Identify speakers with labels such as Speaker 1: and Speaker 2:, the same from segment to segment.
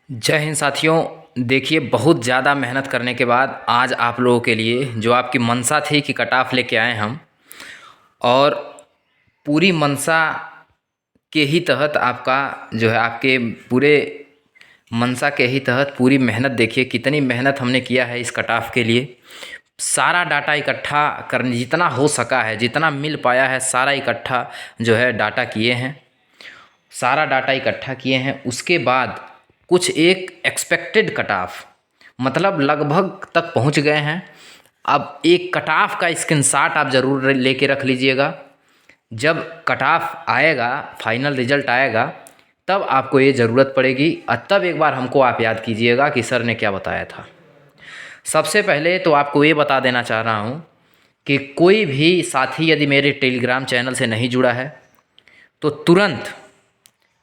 Speaker 1: जय हिंद साथियों। देखिए, बहुत ज़्यादा मेहनत करने के बाद आज आप लोगों के लिए जो आपकी मंशा थी कि कट ऑफ लेके आए हम, और पूरी मंशा के ही तहत आपका जो है आपके पूरे मंशा के ही तहत पूरी मेहनत, देखिए कितनी मेहनत हमने किया है इस कट ऑफ के लिए। सारा डाटा इकट्ठा करने जितना हो सका है, जितना मिल पाया है, सारा इकट्ठा जो है डाटा किए हैं, सारा डाटा इकट्ठा किए हैं। उसके बाद कुछ एक एक्सपेक्टेड कट ऑफ, मतलब लगभग तक पहुंच गए हैं। अब एक कट ऑफ का स्क्रीनशॉट आप ज़रूर लेके रख लीजिएगा। जब कट ऑफ आएगा, फाइनल रिजल्ट आएगा, तब आपको ये ज़रूरत पड़ेगी और तब एक बार हमको आप याद कीजिएगा कि सर ने क्या बताया था। सबसे पहले तो आपको ये बता देना चाह रहा हूँ कि कोई भी साथी यदि मेरे टेलीग्राम चैनल से नहीं जुड़ा है तो तुरंत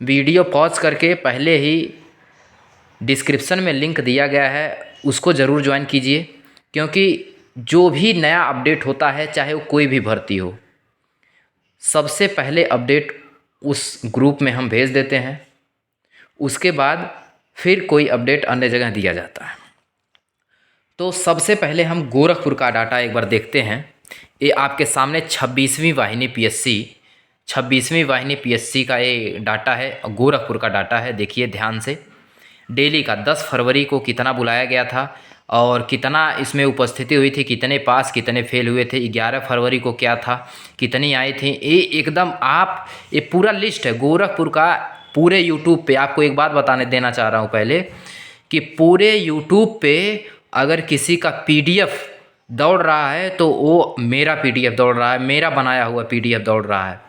Speaker 1: वीडियो पॉज करके पहले ही डिस्क्रिप्शन में लिंक दिया गया है, उसको ज़रूर ज्वाइन कीजिए। क्योंकि जो भी नया अपडेट होता है, चाहे वो कोई भी भर्ती हो, सबसे पहले अपडेट उस ग्रुप में हम भेज देते हैं। उसके बाद फिर कोई अपडेट अन्य जगह दिया जाता है। तो सबसे पहले हम गोरखपुर का डाटा एक बार देखते हैं। ये आपके सामने 26वीं वाहिनी पीएससी का ये डाटा है, गोरखपुर का डाटा है। देखिए ध्यान से, डेली का 10 फरवरी को कितना बुलाया गया था और कितना इसमें उपस्थिति हुई थी, कितने पास कितने फेल हुए थे। 11 फरवरी को क्या था, कितनी आई थी, ये एकदम आप ये पूरा लिस्ट है गोरखपुर का। पूरे यूट्यूब पे आपको एक बात बताने देना चाह रहा हूँ पहले, कि पूरे यूट्यूब पे अगर किसी का पीडीएफ दौड़ रहा है तो वो मेरा पीडीएफ दौड़ रहा है, मेरा बनाया हुआ पीडीएफ दौड़ रहा है।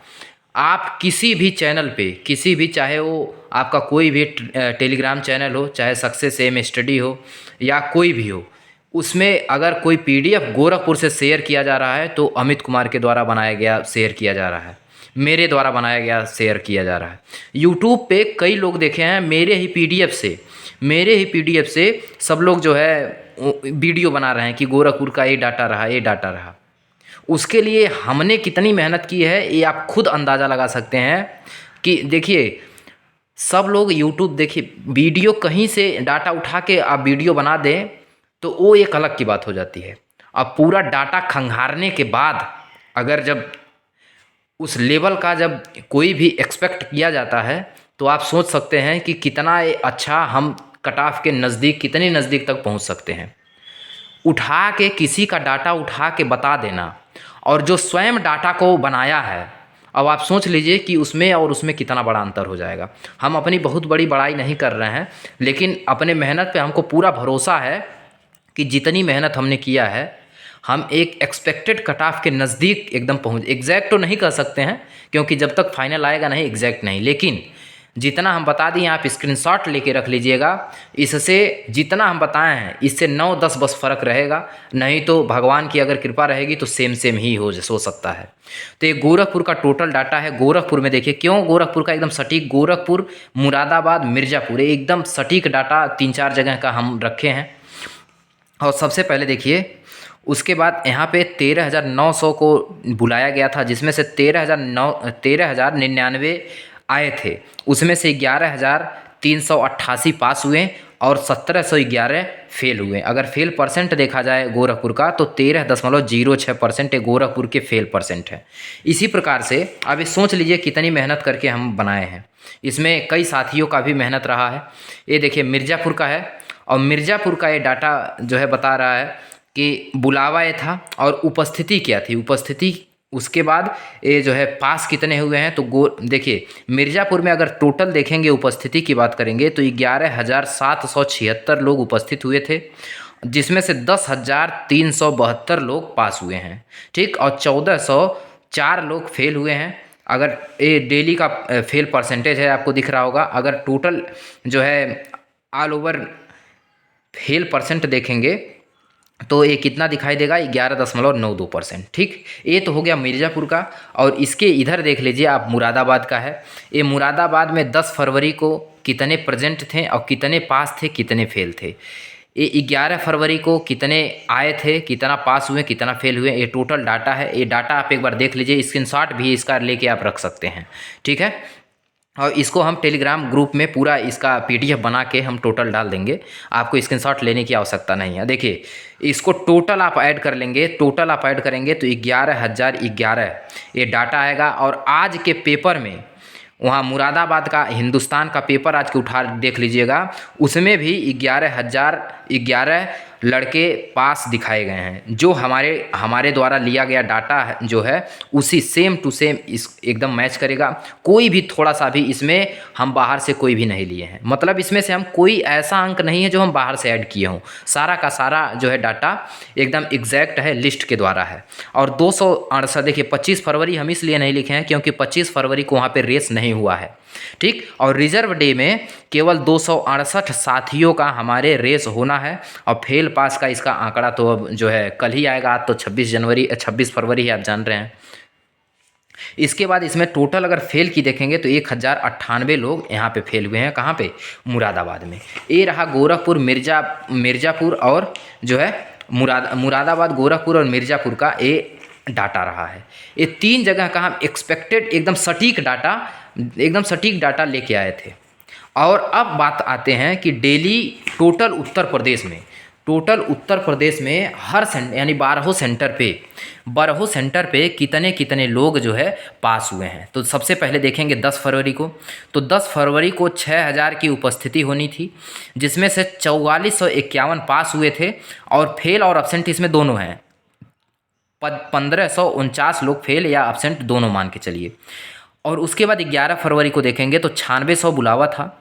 Speaker 1: आप किसी भी चैनल पे, किसी भी, चाहे वो आपका कोई भी टेलीग्राम चैनल हो, चाहे सक्सेस एम स्टडी हो या कोई भी हो, उसमें अगर कोई पीडीएफ गोरखपुर से शेयर किया जा रहा है तो अमित कुमार के द्वारा बनाया गया शेयर किया जा रहा है, मेरे द्वारा बनाया गया शेयर किया जा रहा है। यूट्यूब पे कई लोग देखे हैं मेरे ही पीडीएफ से सब लोग जो है वीडियो बना रहे हैं कि गोरखपुर का ये डाटा रहा, ये डाटा रहा। उसके लिए हमने कितनी मेहनत की है ये आप खुद अंदाज़ा लगा सकते हैं। कि देखिए, सब लोग यूट्यूब, देखिए वीडियो कहीं से डाटा उठा के आप वीडियो बना दें तो वो एक अलग की बात हो जाती है। अब पूरा डाटा खंगारने के बाद अगर जब उस लेवल का जब कोई भी एक्सपेक्ट किया जाता है तो आप सोच सकते हैं कि कितना अच्छा हम कट ऑफ के नज़दीक, कितने नज़दीक तक पहुंच सकते हैं। उठा के किसी का डाटा उठा के बता देना, और जो स्वयं डाटा को बनाया है, अब आप सोच लीजिए कि उसमें और उसमें कितना बड़ा अंतर हो जाएगा। हम अपनी बहुत बड़ी बड़ाई नहीं कर रहे हैं, लेकिन अपने मेहनत पे हमको पूरा भरोसा है कि जितनी मेहनत हमने किया है, हम एक एक्सपेक्टेड कट ऑफ के नज़दीक एकदम पहुँच, एग्जैक्ट तो नहीं कर सकते हैं क्योंकि जब तक फाइनल आएगा नहीं, एग्जैक्ट नहीं, लेकिन जितना हम बता दिए आप स्क्रीनशॉट लेके रख लीजिएगा। इससे जितना हम बताए हैं इससे 9-10 बस फ़र्क रहेगा, नहीं तो भगवान की अगर कृपा रहेगी तो सेम ही हो सकता है। तो ये गोरखपुर का टोटल डाटा है। गोरखपुर में देखिए, क्यों गोरखपुर का एकदम सटीक, गोरखपुर, मुरादाबाद, मिर्ज़ापुर, एकदम सटीक डाटा 3-4 जगह का हम रखे हैं। और सबसे पहले देखिए, उसके बाद यहाँ पे 13,900 को बुलाया गया था, जिसमें से 13,099 आए थे। उसमें से 11,388 पास हुए और 1,711 फेल हुए। अगर फेल परसेंट देखा जाए गोरखपुर का तो 13.06% गोरखपुर के फेल परसेंट है। इसी प्रकार से अब ये सोच लीजिए कितनी मेहनत करके हम बनाए हैं। इसमें कई साथियों का भी मेहनत रहा है। ये देखिए मिर्ज़ापुर का है, और मिर्ज़ापुर का ये डाटा जो है बता रहा है कि बुलावा ये था और उपस्थिति क्या थी, उपस्थिति। उसके बाद ये जो है पास कितने हुए हैं, तो देखिए मिर्ज़ापुर में अगर टोटल देखेंगे, उपस्थिति की बात करेंगे तो 11,776 लोग उपस्थित हुए थे, जिसमें से 10,372 लोग पास हुए हैं, ठीक, और 1,404 लोग फेल हुए हैं। अगर ये डेली का फेल परसेंटेज है, आपको दिख रहा होगा। अगर टोटल जो है ऑल ओवर फेल परसेंट देखेंगे तो ये कितना दिखाई देगा, 11.92%, ठीक। ये तो हो गया मिर्ज़ापुर का। और इसके इधर देख लीजिए आप, मुरादाबाद का है। ये मुरादाबाद में 10 फरवरी को कितने प्रेजेंट थे और कितने पास थे, कितने फेल थे। ये 11 फरवरी को कितने आए थे, कितना पास हुए, कितना फेल हुए, ये टोटल डाटा है। ये डाटा आप एक बार देख लीजिए, स्क्रीनशॉट भी इसका लेके आप रख सकते हैं, ठीक है। और इसको हम टेलीग्राम ग्रुप में पूरा इसका पीडीएफ बना के हम टोटल डाल देंगे, आपको स्क्रीनशॉट लेने की आवश्यकता नहीं है। देखिए इसको टोटल आप ऐड कर लेंगे, टोटल आप ऐड करेंगे तो 11,011 ये डाटा आएगा। और आज के पेपर में वहाँ मुरादाबाद का हिंदुस्तान का पेपर आज के उठा देख लीजिएगा, उसमें भी 11,011 लड़के पास दिखाए गए हैं। जो हमारे द्वारा लिया गया डाटा जो है उसी सेम टू सेम इस एकदम मैच करेगा। कोई भी थोड़ा सा भी इसमें हम बाहर से कोई भी नहीं लिए हैं, मतलब इसमें से हम कोई ऐसा अंक नहीं है जो हम बाहर से ऐड किए हों। सारा का सारा जो है डाटा एकदम एग्जैक्ट है, लिस्ट के द्वारा है। और 268 देखिए 25 फरवरी हम इसलिए नहीं लिखे हैं क्योंकि 25 फरवरी को वहाँ पे रेस नहीं हुआ है, ठीक। और रिजर्व डे में केवल 268 साथियों का हमारे रेस होना है। और फेल पास का इसका आंकड़ा तो अब जो है कल ही आएगा, आज तो 26 फरवरी है, आप जान रहे हैं। इसके बाद इसमें टोटल अगर फेल की देखेंगे तो 1098 लोग यहाँ पे फेल हुए हैं। कहाँ पे? मुरादाबाद में। ये रहा गोरखपुर, मिर्ज़ापुर और जो है मुरादाबाद, गोरखपुर और मिर्ज़ापुर का ये डाटा रहा है। ये 3 जगह का हम एक्सपेक्टेड एकदम सटीक डाटा लेके आए थे। और अब बात आते हैं कि डेली टोटल उत्तर प्रदेश में हर सेंटर यानी 12 सेंटर पे कितने लोग जो है पास हुए हैं। तो सबसे पहले देखेंगे 10 फरवरी को, तो 10 फरवरी को 6,000 की उपस्थिति होनी थी, जिसमें से 4451 पास हुए थे। और फेल और एब्सेंट इसमें दोनों हैं, 1549 लोग फेल या एब्सेंट दोनों मान के चलिए। और उसके बाद 11 फरवरी को देखेंगे तो 9600 बुलावा था।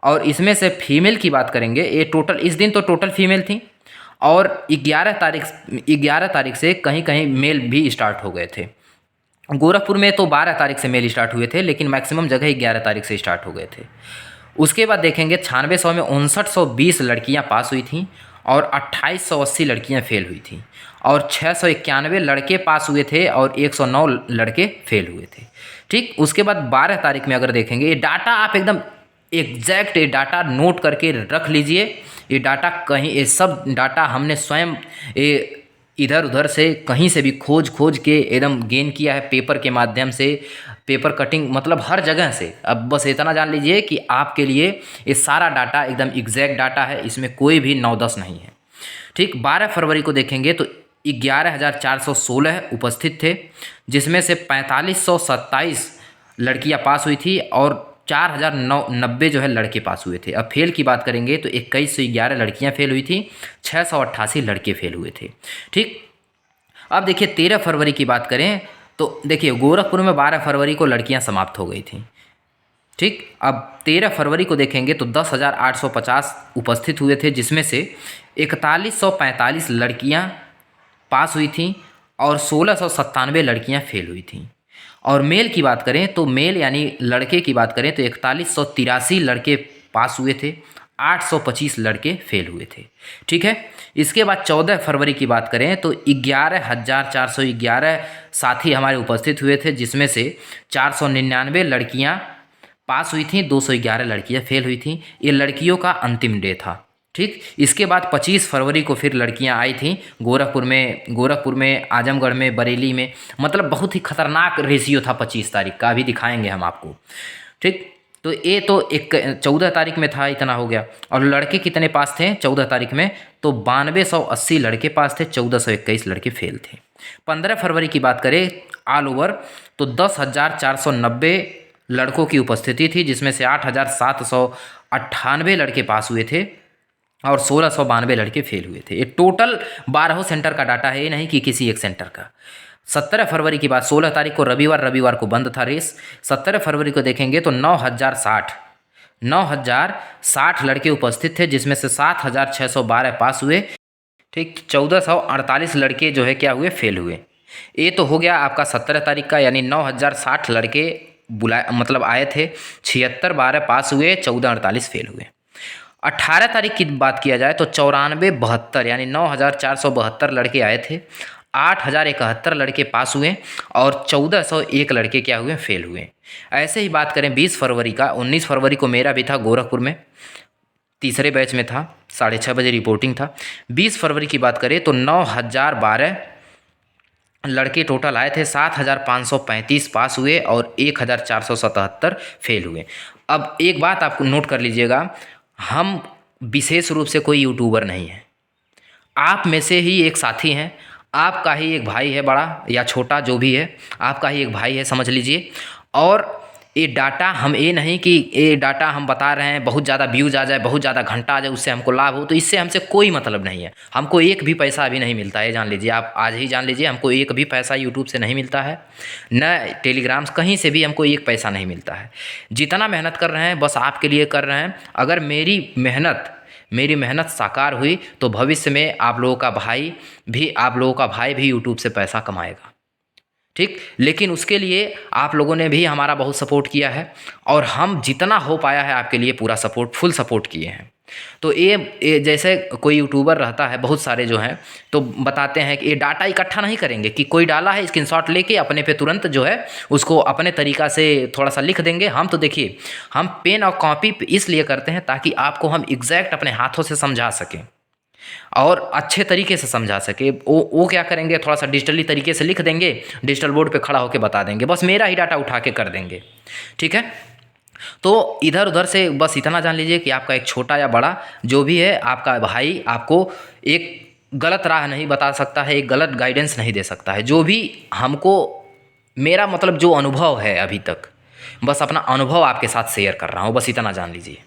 Speaker 1: और इसमें से फीमेल की बात करेंगे, ये टोटल इस दिन तो टोटल फीमेल थी। और 11 तारीख से कहीं मेल भी स्टार्ट हो गए थे। गोरखपुर में तो 12 तारीख से मेल स्टार्ट हुए थे, लेकिन मैक्सिमम जगह 11 तारीख से स्टार्ट हो गए थे। उसके बाद देखेंगे 9600 में 5920 लड़कियां पास हुई थीं और 2880 लड़कियां फेल हुई थीं। और 691 लड़के पास हुए थे और 109 लड़के फेल हुए थे, ठीक। उसके बाद 12 तारीख में अगर देखेंगे, ये डाटा आप एकदम एग्जैक्ट ये डाटा नोट करके रख लीजिए। ये डाटा कहीं, ये सब डाटा हमने स्वयं ये इधर उधर से कहीं से भी खोज के एकदम गेन किया है, पेपर के माध्यम से, पेपर कटिंग, मतलब हर जगह से। अब बस इतना जान लीजिए कि आपके लिए ये सारा डाटा एकदम एग्जैक्ट डाटा है, इसमें कोई भी 9-10 नहीं है, ठीक। 12 फरवरी को देखेंगे तो 11,416 उपस्थित थे, जिसमें से 4527 लड़कियां पास हुई थी और 4,090 जो है लड़के पास हुए थे। अब फेल की बात करेंगे तो 2111 लड़कियां फेल हुई थी, 688 लड़के फेल हुए थे, ठीक। अब देखिए 13 फरवरी की बात करें तो देखिए गोरखपुर में 12 फरवरी को लड़कियां समाप्त हो गई थी, ठीक। अब 13 फरवरी को देखेंगे तो 10,850 उपस्थित हुए थे, जिसमें से 4145 लड़कियां पास हुई थी और 1697 लड़कियां फेल हुई थी। और मेल की बात करें तो मेल यानी लड़के की बात करें तो 4183 लड़के पास हुए थे, 825 लड़के फेल हुए थे, ठीक है। इसके बाद 14 फरवरी की बात करें तो 11,411 साथी हमारे उपस्थित हुए थे, जिसमें से 499 लड़कियां पास हुई थी, 211 लड़कियां फेल हुई थी। ये लड़कियों का अंतिम डे था, ठीक। इसके बाद 25 फरवरी को फिर लड़कियां आई थीं गोरखपुर में, आजमगढ़ में, बरेली में, मतलब बहुत ही खतरनाक रेशियो था 25 तारीख का, अभी दिखाएंगे हम आपको, ठीक। तो ये तो 14 तारीख में था, इतना हो गया। और लड़के कितने पास थे 14 तारीख में? तो 9280 लड़के पास थे, 1421 लड़के फेल थे। 15 फरवरी की बात करें ऑल ओवर तो 10,490 लड़कों की उपस्थिति थी, जिसमें से 8,798 लड़के पास हुए थे और 1692 लड़के फेल हुए थे। ये टोटल 12 सेंटर का डाटा है, ये नहीं कि किसी एक सेंटर का। 17 फरवरी की बात, 16 तारीख को रविवार को बंद था रेस। 17 फरवरी को देखेंगे तो 9,060 लड़के उपस्थित थे, जिसमें से 7,612 पास हुए, ठीक। 1448 लड़के जो है क्या हुए, फेल हुए। ये तो हो गया आपका 17 तारीख का, यानी 9,060 लड़के मतलब आए थे, 76 12 पास हुए, 1448 फेल हुए। 18 तारीख की बात किया जाए तो 9472 यानी 9,472 लड़के आए थे, 8,071 लड़के पास हुए और 1,401 लड़के क्या हुए, फेल हुए। ऐसे ही बात करें 20 फरवरी का, 19 फरवरी को मेरा भी था गोरखपुर में, तीसरे बैच में था, 6:30 बजे रिपोर्टिंग था। 20 फरवरी की बात करें तो 9,012 लड़के टोटल आए थे, 7,535 पास हुए और 1,477 फेल हुए। अब एक बात आप नोट कर लीजिएगा, हम विशेष रूप से कोई यूट्यूबर नहीं है, आप में से ही एक साथी हैं, आपका ही एक भाई है, बड़ा या छोटा जो भी है, आपका ही एक भाई है समझ लीजिए। और ये डाटा हम ये नहीं कि ये डाटा हम बता रहे हैं बहुत ज़्यादा व्यूज़ आ जाए, बहुत ज़्यादा घंटा आ जाए, उससे हमको लाभ हो, तो इससे हमसे कोई मतलब नहीं है। हमको एक भी पैसा अभी नहीं मिलता है, जान लीजिए, आप आज ही जान लीजिए, हमको एक भी पैसा यूट्यूब से नहीं मिलता है, न टेलीग्राम कहीं से भी हमको एक पैसा नहीं मिलता है। जितना मेहनत कर रहे हैं बस आपके लिए कर रहे हैं। अगर मेरी मेहनत साकार हुई तो भविष्य में आप लोगों का भाई भी यूट्यूब से पैसा कमाएगा, ठीक। लेकिन उसके लिए आप लोगों ने भी हमारा बहुत सपोर्ट किया है और हम जितना हो पाया है आपके लिए पूरा सपोर्ट, फुल सपोर्ट किए हैं। तो ये जैसे कोई यूट्यूबर रहता है, बहुत सारे जो हैं तो बताते हैं कि ये डाटा इकट्ठा नहीं करेंगे कि कोई डाला है स्क्रीनशॉट लेके अपने पे तुरंत जो है उसको अपने तरीक़ा से थोड़ा सा लिख देंगे। हम तो देखिए, हम पेन और कॉपी इसलिए करते हैं ताकि आपको हम एग्जैक्ट अपने हाथों से समझा सकें और अच्छे तरीके से समझा सके। वो क्या करेंगे, थोड़ा सा डिजिटली तरीके से लिख देंगे, डिजिटल बोर्ड पे खड़ा होकर बता देंगे, बस मेरा ही डाटा उठा के कर देंगे, ठीक है। तो इधर उधर से बस इतना जान लीजिए कि आपका एक छोटा या बड़ा जो भी है, आपका भाई आपको एक गलत राह नहीं बता सकता है, एक गलत गाइडेंस नहीं दे सकता है। जो भी हमको, मेरा मतलब जो अनुभव है अभी तक, बस अपना अनुभव आपके साथ शेयर कर रहा हूँ, बस इतना जान लीजिए।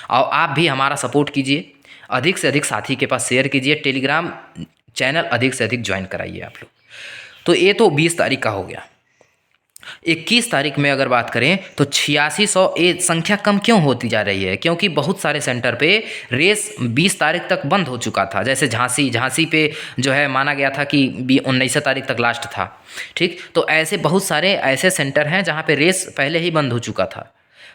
Speaker 1: और आप भी हमारा सपोर्ट कीजिए, अधिक से अधिक साथी के पास शेयर कीजिए, टेलीग्राम चैनल अधिक से अधिक ज्वाइन कराइए आप लोग। तो ये तो 20 तारीख का हो गया। 21 तारीख में अगर बात करें तो 8600, ये संख्या कम क्यों होती जा रही है? क्योंकि बहुत सारे सेंटर पे रेस 20 तारीख तक बंद हो चुका था। जैसे झांसी पे जो है माना गया था कि 19 तारीख तक लास्ट था, ठीक। तो ऐसे बहुत सारे ऐसे सेंटर हैं जहाँ पे रेस पहले ही बंद हो चुका था,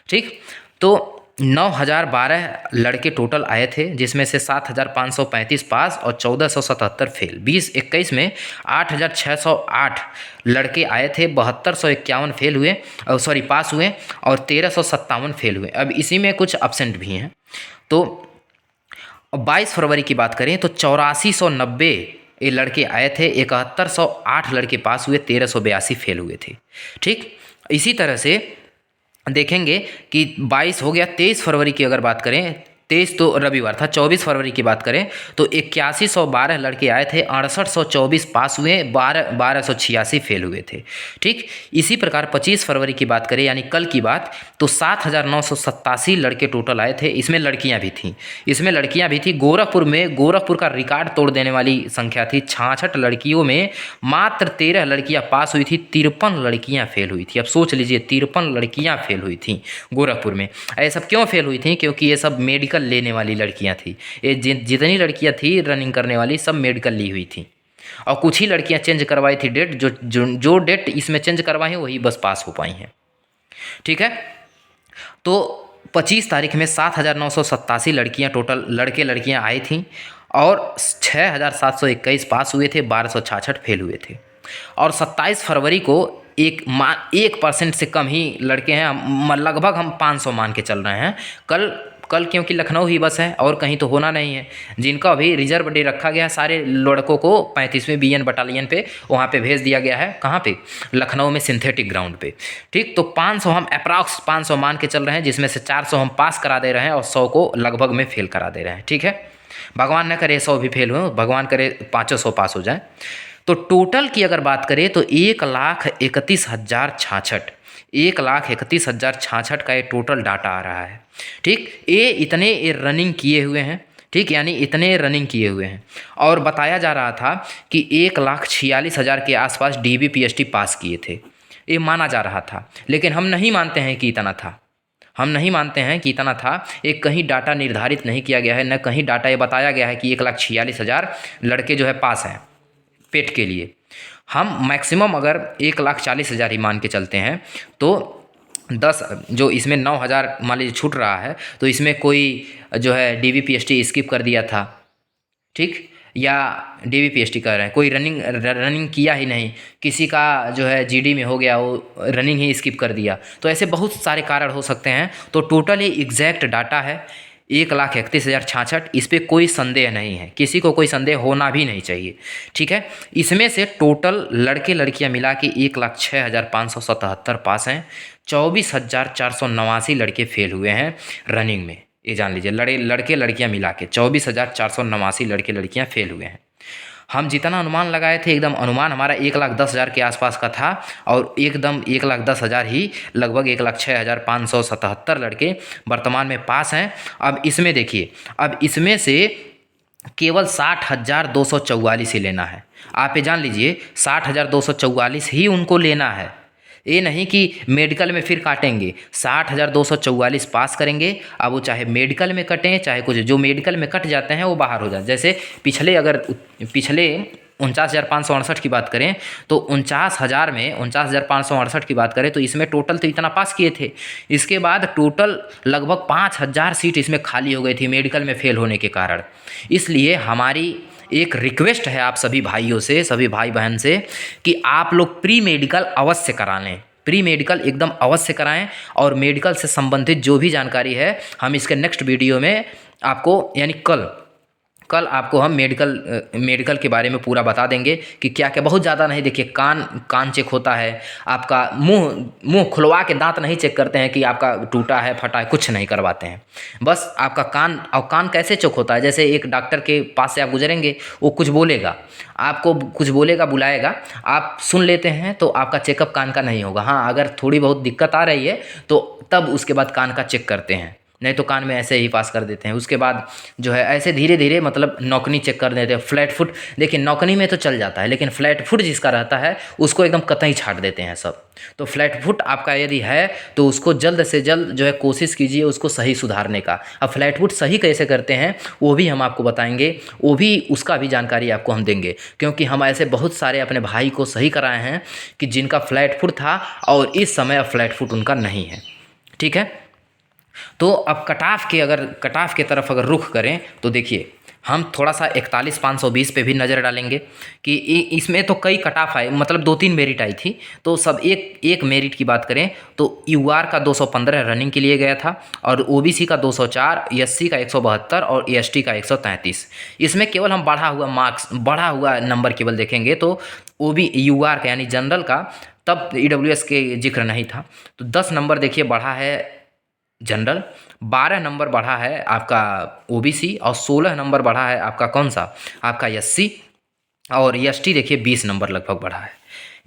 Speaker 1: ठीक। तो 9,012 लड़के टोटल आए थे, जिसमें से 7,535 पास और 1,477 फेल। 2021 में 8,608 लड़के आए थे, 7,251 फेल हुए और पास हुए और 1,357 फेल हुए। अब इसी में कुछ एब्सेंट भी हैं। तो 22 फरवरी की बात करें तो 8490 ये लड़के आए थे, 7108 लड़के पास हुए, 1,382 फेल हुए थे, ठीक। इसी तरह से देखेंगे कि 22 हो गया। 23 फरवरी की अगर बात करें, 23 तो रविवार था, 24 फरवरी की बात करें तो 8112 लड़के आए थे, 6824 पास हुए, 1286 फेल हुए थे, ठीक। इसी प्रकार 25 फरवरी की बात करें यानी कल की बात, तो 7987 लड़के टोटल आए थे। इसमें लड़कियां भी थी। गोरखपुर का रिकॉर्ड तोड़ देने वाली संख्या थी। 66 लड़कियों में मात्र 13 लड़कियां पास हुई थी, 53 लड़कियां फेल हुई थी। अब सोच लीजिए, 53 लड़कियां फेल हुई थी गोरखपुर में। ये सब क्यों फेल हुई थी? क्योंकि ये सब मेडिकल लेने वाली लड़कियां थी। ये जितनी लड़कियां थी रनिंग करने वाली, सब मेडिकल ली हुई थी और कुछ ही लड़कियां चेंज करवाई थी डेट। जो डेट इसमें चेंज करवाई है वही बस पास हो पाई हैं, ठीक है। तो 25 तारीख में 7,987 लड़कियां टोटल लड़कियां आई थी और 6,721 पास हुए थे, 1,266 फेल हुए थे। और 27 फरवरी को 1% से कम ही लड़के हैं, लगभग हम 500 मान के चल रहे हैं। कल क्योंकि लखनऊ ही बस है और कहीं तो होना नहीं है, जिनका अभी रिजर्व डे रखा गया है, सारे लड़कों को 35वें BN बटालियन पे वहाँ पे भेज दिया गया है। कहाँ पे? लखनऊ में सिंथेटिक ग्राउंड पे, ठीक। तो 500 हम अप्रॉक्स 500 मान के चल रहे हैं, जिसमें से 400 हम पास करा दे रहे हैं और 100 को लगभग में फेल करा दे रहे हैं, ठीक है। भगवान न करे 100 भी फेल हो, भगवान करे 500 पास हो जाए। तो टोटल की अगर बात करें तो 1,31,066 का ये टोटल डाटा आ रहा है, ठीक। ये रनिंग किए हुए हैं, ठीक, यानी इतने रनिंग किए हुए हैं। और बताया जा रहा था कि 1,46,000 के आसपास DBPST पास किए थे, ये माना जा रहा था। लेकिन हम नहीं मानते हैं कि इतना था। एक कहीं डाटा निर्धारित नहीं किया गया है, न कहीं डाटा ये बताया गया है कि 1,46,000 लड़के जो है पास हैं पेट के लिए। हम मैक्सिमम अगर 1,40,000 ही मान के चलते हैं तो 10 जो इसमें 9,000 मान लीजिए छूट रहा है, तो इसमें कोई जो है DBPST स्किप कर दिया था, ठीक, या DBPST कर रहे हैं, कोई रनिंग किया ही नहीं, किसी का जो है GD में हो गया, वो रनिंग ही स्किप कर दिया। तो ऐसे बहुत सारे कारण हो सकते हैं। तो टोटल ये एग्जैक्ट डाटा है, 1,31,066, इस पर कोई संदेह नहीं है, किसी को कोई संदेह होना भी नहीं चाहिए। ठीक है, इसमें से टोटल लड़के लड़कियां मिला के 1,06,577 पास हैं, 24,489 लड़के फेल हुए हैं रनिंग में। ये जान लीजिए, लड़के लड़कियां मिला के 24,489 लड़के लड़कियां फेल हुए हैं। हम जितना अनुमान लगाए थे, एकदम अनुमान हमारा 1,10,000 के आसपास का था, और एकदम 1,10,000 ही, लगभग 1,06,577 लड़के वर्तमान में पास हैं। अब इसमें देखिए, अब इसमें से केवल 60,244 ही लेना है। आप ये जान लीजिए, 60,244 ही उनको लेना है। ये नहीं कि मेडिकल में फिर काटेंगे, 60,244 पास करेंगे। अब वो चाहे मेडिकल में कटें, चाहे कुछ, जो मेडिकल में कट जाते हैं वो बाहर हो जाते। जैसे पिछले 49,568 की बात करें तो 49,000 में 49,568 की बात करें तो इसमें टोटल तो इतना पास किए थे। इसके बाद टोटल लगभग 5,000 सीट इसमें खाली हो गई थी मेडिकल में फेल होने के कारण। इसलिए हमारी एक रिक्वेस्ट है आप सभी भाइयों से, सभी भाई बहन से, कि आप लोग प्री मेडिकल अवश्य करा लें, प्री मेडिकल एकदम अवश्य कराएं। और मेडिकल से संबंधित जो भी जानकारी है हम इसके नेक्स्ट वीडियो में आपको, यानी कल आपको हम मेडिकल के बारे में पूरा बता देंगे कि क्या क्या। बहुत ज़्यादा नहीं, देखिए कान चेक होता है, आपका मुंह खुलवा के दांत नहीं चेक करते हैं कि आपका टूटा है फटा है, कुछ नहीं करवाते हैं। बस आपका कान, और कान कैसे चेक होता है, जैसे एक डॉक्टर के पास से आप गुजरेंगे, वो कुछ बोलेगा, आपको कुछ बोलेगा, बुलाएगा, आप सुन लेते हैं तो आपका चेकअप कान का नहीं होगा। हाँ, अगर थोड़ी बहुत दिक्कत आ रही है तो तब उसके बाद कान का चेक करते हैं, नहीं तो कान में ऐसे ही पास कर देते हैं। उसके बाद जो है ऐसे धीरे धीरे, मतलब नौकनी चेक कर देते हैं। फ्लैट फुट, देखिए नौकनी में तो चल जाता है, लेकिन फ्लैट फुट जिसका रहता है उसको एकदम कतई छाट देते हैं सब। तो फ्लैट फुट आपका यदि है तो उसको जल्द से जल्द जो है कोशिश कीजिए उसको सही सुधारने का। अब फ्लैट फुट सही कैसे करते हैं वो भी हम आपको बताएंगे, वो भी, उसका भी जानकारी आपको हम देंगे, क्योंकि हम ऐसे बहुत सारे अपने भाई को सही कराए हैं कि जिनका फ्लैट फुट था और इस समय फ्लैट फुट उनका नहीं है। ठीक है, तो अब कटाफ के तरफ अगर रुख करें तो देखिए, हम थोड़ा सा 41,520 पे भी नज़र डालेंगे कि इसमें तो कई कटाफ आए, मतलब 2-3 मेरिट आई थी। तो सब एक मेरिट की बात करें तो यूआर का 215 रनिंग के लिए गया था, और ओबीसी का 204, एससी का 172 और एसटी का 133। इसमें केवल हम बढ़ा हुआ नंबर केवल देखेंगे तो यूआर का यानी जनरल का, तब ईडब्ल्यूएस के जिक्र नहीं था। तो 10 नंबर देखिए बढ़ा है जनरल, 12 नंबर बढ़ा है आपका ओबीसी, और 16 नंबर बढ़ा है आपका कौन सा, आपका एससी, और एसटी देखिए 20 नंबर लगभग बढ़ा है।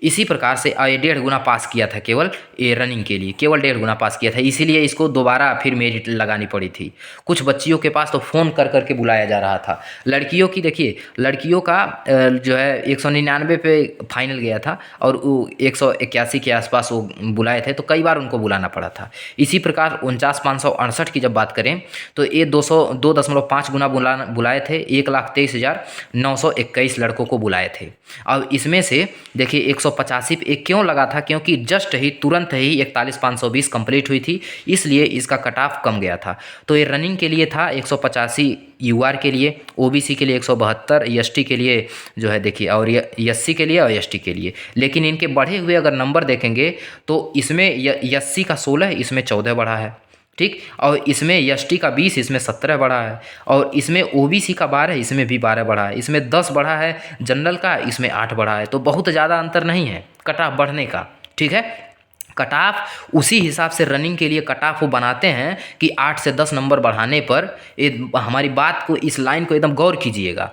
Speaker 1: इसी प्रकार से 1.5 गुना पास किया था केवल ये रनिंग के लिए, केवल 1.5 गुना पास किया था, इसीलिए इसको दोबारा फिर मेरिट लगानी पड़ी थी। कुछ बच्चियों के पास तो फ़ोन कर करके बुलाया जा रहा था। लड़कियों की देखिए, लड़कियों का जो है 199 पे फाइनल गया था, और वो 181 के आसपास वो बुलाए थे, तो कई बार उनको बुलाना पड़ा था। इसी प्रकार 49,568 की जब बात करें तो ये 2.5 गुना बुलाए थे, 1,23,921 लड़कों को बुलाए थे। अब इसमें से देखिए 185 पे क्यों लगा था, क्योंकि जस्ट ही तुरंत ही 41,520 कंप्लीट हुई थी, इसलिए इसका कट ऑफ कम गया था। तो ये रनिंग के लिए था 185 यूआर के लिए, ओबीसी के लिए 172, एसटी के लिए जो है देखिए, और एससी के लिए और एसटी के लिए। लेकिन इनके बढ़े हुए अगर नंबर देखेंगे तो इसमें एससी का 16, इसमें 14 बढ़ा है। ठीक, और इसमें एसटी का 20, इसमें 17 बढ़ा है, और इसमें ओबीसी का 12, इसमें भी 12 बढ़ा है, इसमें 10 बढ़ा है जनरल का, इसमें 8 बढ़ा है। तो बहुत ज़्यादा अंतर नहीं है कट ऑफ बढ़ने का। ठीक है, कट ऑफ उसी हिसाब से रनिंग के लिए कट ऑफ वो बनाते हैं कि 8 से 10 नंबर बढ़ाने पर, हमारी बात को, इस लाइन को एकदम गौर कीजिएगा,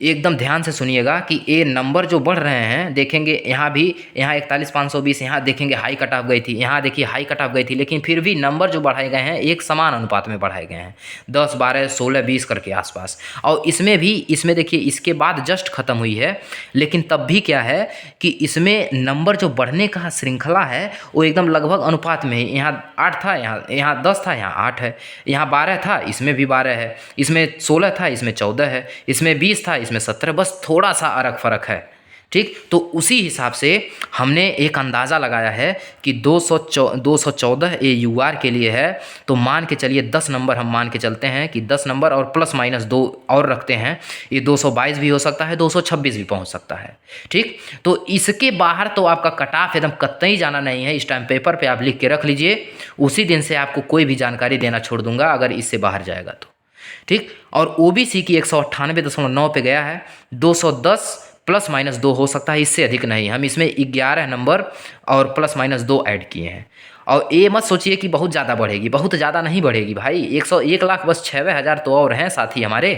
Speaker 1: एकदम ध्यान से सुनिएगा कि ये नंबर जो बढ़ रहे हैं, देखेंगे यहाँ भी, यहाँ 41,520, यहाँ देखेंगे हाई कट ऑफ गई थी, यहाँ देखिए हाई कट ऑफ गई थी, लेकिन फिर भी नंबर जो बढ़ाए गए हैं एक समान अनुपात में बढ़ाए गए हैं, 10, 12, 16, 20 करके आसपास। और इसमें भी, इसमें देखिए इसके बाद जस्ट ख़त्म हुई है, लेकिन तब भी क्या है कि इसमें नंबर जो बढ़ने का श्रृंखला है वो एकदम लगभग अनुपात में ही, यहाँ 8 था, यहाँ 10 था, यहाँ 8 है, यहाँ 12 था, इसमें भी 12 है, इसमें 16 था, इसमें 14 है, इसमें 20 था, इसमें 17, बस थोड़ा सा अलग फ़र्क है। ठीक। तो उसी हिसाब से हमने एक अंदाज़ा लगाया है कि 214 ये UR के लिए है। तो मान के चलिए 10 नंबर हम मान के चलते हैं कि 10 नंबर और प्लस माइनस 2 और रखते हैं, ये 222 भी हो सकता है, 226 भी पहुंच सकता है। ठीक। तो इसके बाहर तो आपका कट ऑफ एकदम कतई जाना नहीं है। इस टाइम पेपर पे आप लिख के रख लीजिए, उसी दिन से आपको कोई भी जानकारी देना छोड़ दूंगा अगर इससे बाहर जाएगा तो। ठीक। और OBC की 198.9 पे गया है, 210 प्लस माइनस 2 हो सकता है, इससे अधिक नहीं। हम इसमें 11 नंबर और प्लस माइनस 2 ऐड किए हैं। और ये मत सोचिए कि बहुत ज़्यादा बढ़ेगी, बहुत ज़्यादा नहीं बढ़ेगी भाई। 101 लाख बस 96,000 तो और हैं साथी हमारे।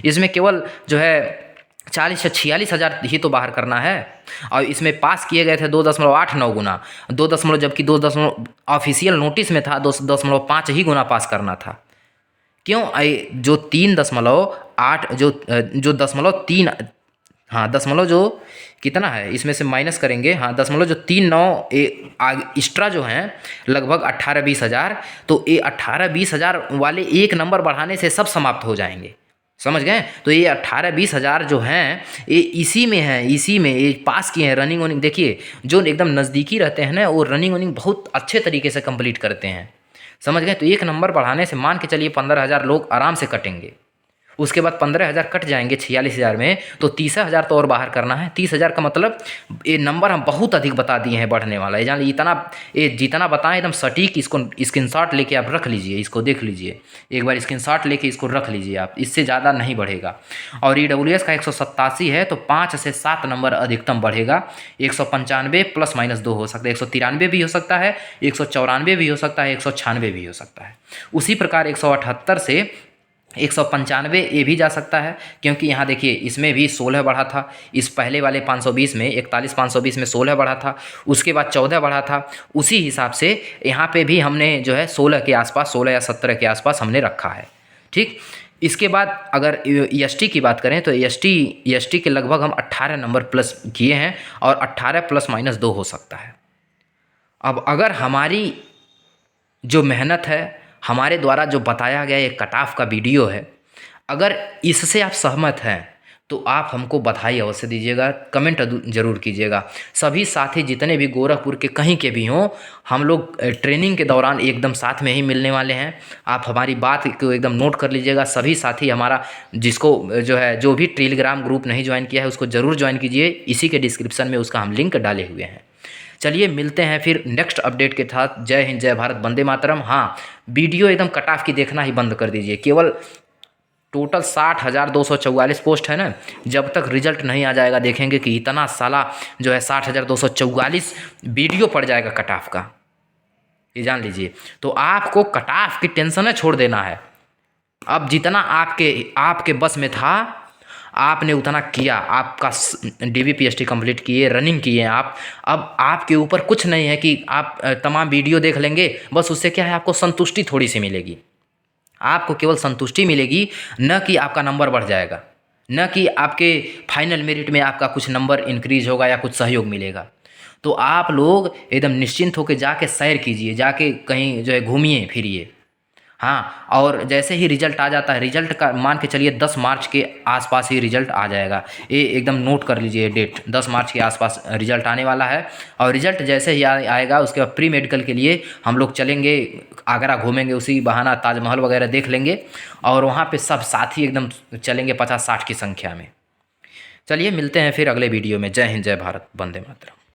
Speaker 1: इसमें केवल जो है 40 से 46 हज़ार ही तो बाहर करना है। और इसमें पास किए गए थे 2.89 गुना, 2 जबकि 2 ऑफिशियल नोटिस में था 2.5 ही गुना पास करना था। क्यों? जो 3.8 जो 0.3, हाँ 0 जो कितना है इसमें से माइनस करेंगे, हाँ 0.39 एक्स्ट्रा जो हैं लगभग 18-20 हज़ार। तो ये 18-20 हज़ार वाले एक नंबर बढ़ाने से सब समाप्त हो जाएंगे, समझ गए? तो ये 18-20 हज़ार जो हैं ये इसी में है, इसी में ये पास किए हैं। रनिंग वनिंग देखिए, जो एकदम नज़दीकी रहते हैं ना वो रनिंग वनिंग बहुत अच्छे तरीके से कंप्लीट करते हैं, समझ गए? तो एक नंबर बढ़ाने से मान के चलिए 15,000 लोग आराम से कटेंगे। उसके बाद 15,000 कट जाएंगे 46,000 में, तो 30,000 तो और बाहर करना है। 30,000 का मतलब ये नंबर हम बहुत अधिक बता दिए हैं बढ़ने वाला। ये जान इतना, ये जितना बताएं एकदम सटीक। इसको स्क्रीनशॉट लेके आप रख लीजिए, इसको देख लीजिए एक बार, स्क्रीनशॉट लेके इसको रख लीजिए आप, इससे ज़्यादा नहीं बढ़ेगा। और EWS का 187 है तो 5 से 7 नंबर अधिकतम बढ़ेगा। 195 प्लस माइनस 2 हो सकता है, 193 भी हो सकता है, 194 भी हो सकता है, 196 भी हो सकता है। उसी प्रकार 178 से 195 ये भी जा सकता है, क्योंकि यहाँ देखिए इसमें भी 16 बढ़ा था। इस पहले वाले 520 में 41,520 में 16 बढ़ा था, उसके बाद 14 बढ़ा था। उसी हिसाब से यहाँ पे भी हमने जो है 16 के आसपास, 16 या 17 के आसपास हमने रखा है। ठीक। इसके बाद अगर EST की बात करें तो EST के लगभग हम 18 नंबर प्लस किए हैं और 18 प्लस माइनस 2 हो सकता है। अब अगर हमारी जो मेहनत है, हमारे द्वारा जो बताया गया ये कट ऑफ का वीडियो है, अगर इससे आप सहमत हैं तो आप हमको बधाई अवश्य दीजिएगा, कमेंट ज़रूर कीजिएगा। सभी साथी जितने भी गोरखपुर के कहीं के भी हों, हम लोग ट्रेनिंग के दौरान एकदम साथ में ही मिलने वाले हैं। आप हमारी बात को एकदम नोट कर लीजिएगा। सभी साथी हमारा जिसको जो है, जो भी टेलीग्राम ग्रुप नहीं ज्वाइन किया है उसको ज़रूर ज्वाइन कीजिए, इसी के डिस्क्रिप्शन में उसका हम लिंक डाले हुए हैं। चलिए मिलते हैं फिर नेक्स्ट अपडेट के साथ। जय हिंद, जय भारत, वंदे मातरम। हाँ, वीडियो एकदम कट ऑफ की देखना ही बंद कर दीजिए। केवल टोटल 60,244 पोस्ट है ना, जब तक रिजल्ट नहीं आ जाएगा देखेंगे कि इतना साला जो है 60,244 वीडियो पड़ जाएगा कट ऑफ का, ये जान लीजिए। तो आपको कट ऑफ की टेंशन छोड़ देना है। अब जितना आपके बस में था आपने उतना किया, आपका DBPST कंप्लीट किए, रनिंग किए आप। अब आपके ऊपर कुछ नहीं है कि आप तमाम वीडियो देख लेंगे, बस उससे क्या है आपको संतुष्टि थोड़ी सी मिलेगी। आपको केवल संतुष्टि मिलेगी, न कि आपका नंबर बढ़ जाएगा, न कि आपके फाइनल मेरिट में आपका कुछ नंबर इंक्रीज होगा या कुछ सहयोग मिलेगा। तो आप लोग एकदम निश्चिंत होकर जाके सैर कीजिए, जाके कहीं जो है घूमिए फिरिए। हाँ, और जैसे ही रिजल्ट आ जाता है, रिजल्ट का मान के चलिए 10 मार्च के आसपास ही रिजल्ट आ जाएगा। ये एकदम नोट कर लीजिए डेट, 10 मार्च के आसपास रिजल्ट आने वाला है। और रिजल्ट जैसे ही आएगा उसके बाद प्री मेडिकल के लिए हम लोग चलेंगे, आगरा घूमेंगे, उसी बहाना ताजमहल वगैरह देख लेंगे। और वहाँ पे सब साथी एकदम चलेंगे 50-60 की संख्या में। चलिए मिलते हैं फिर अगले वीडियो में। जय हिंद, जय भारत, वंदे मातरम।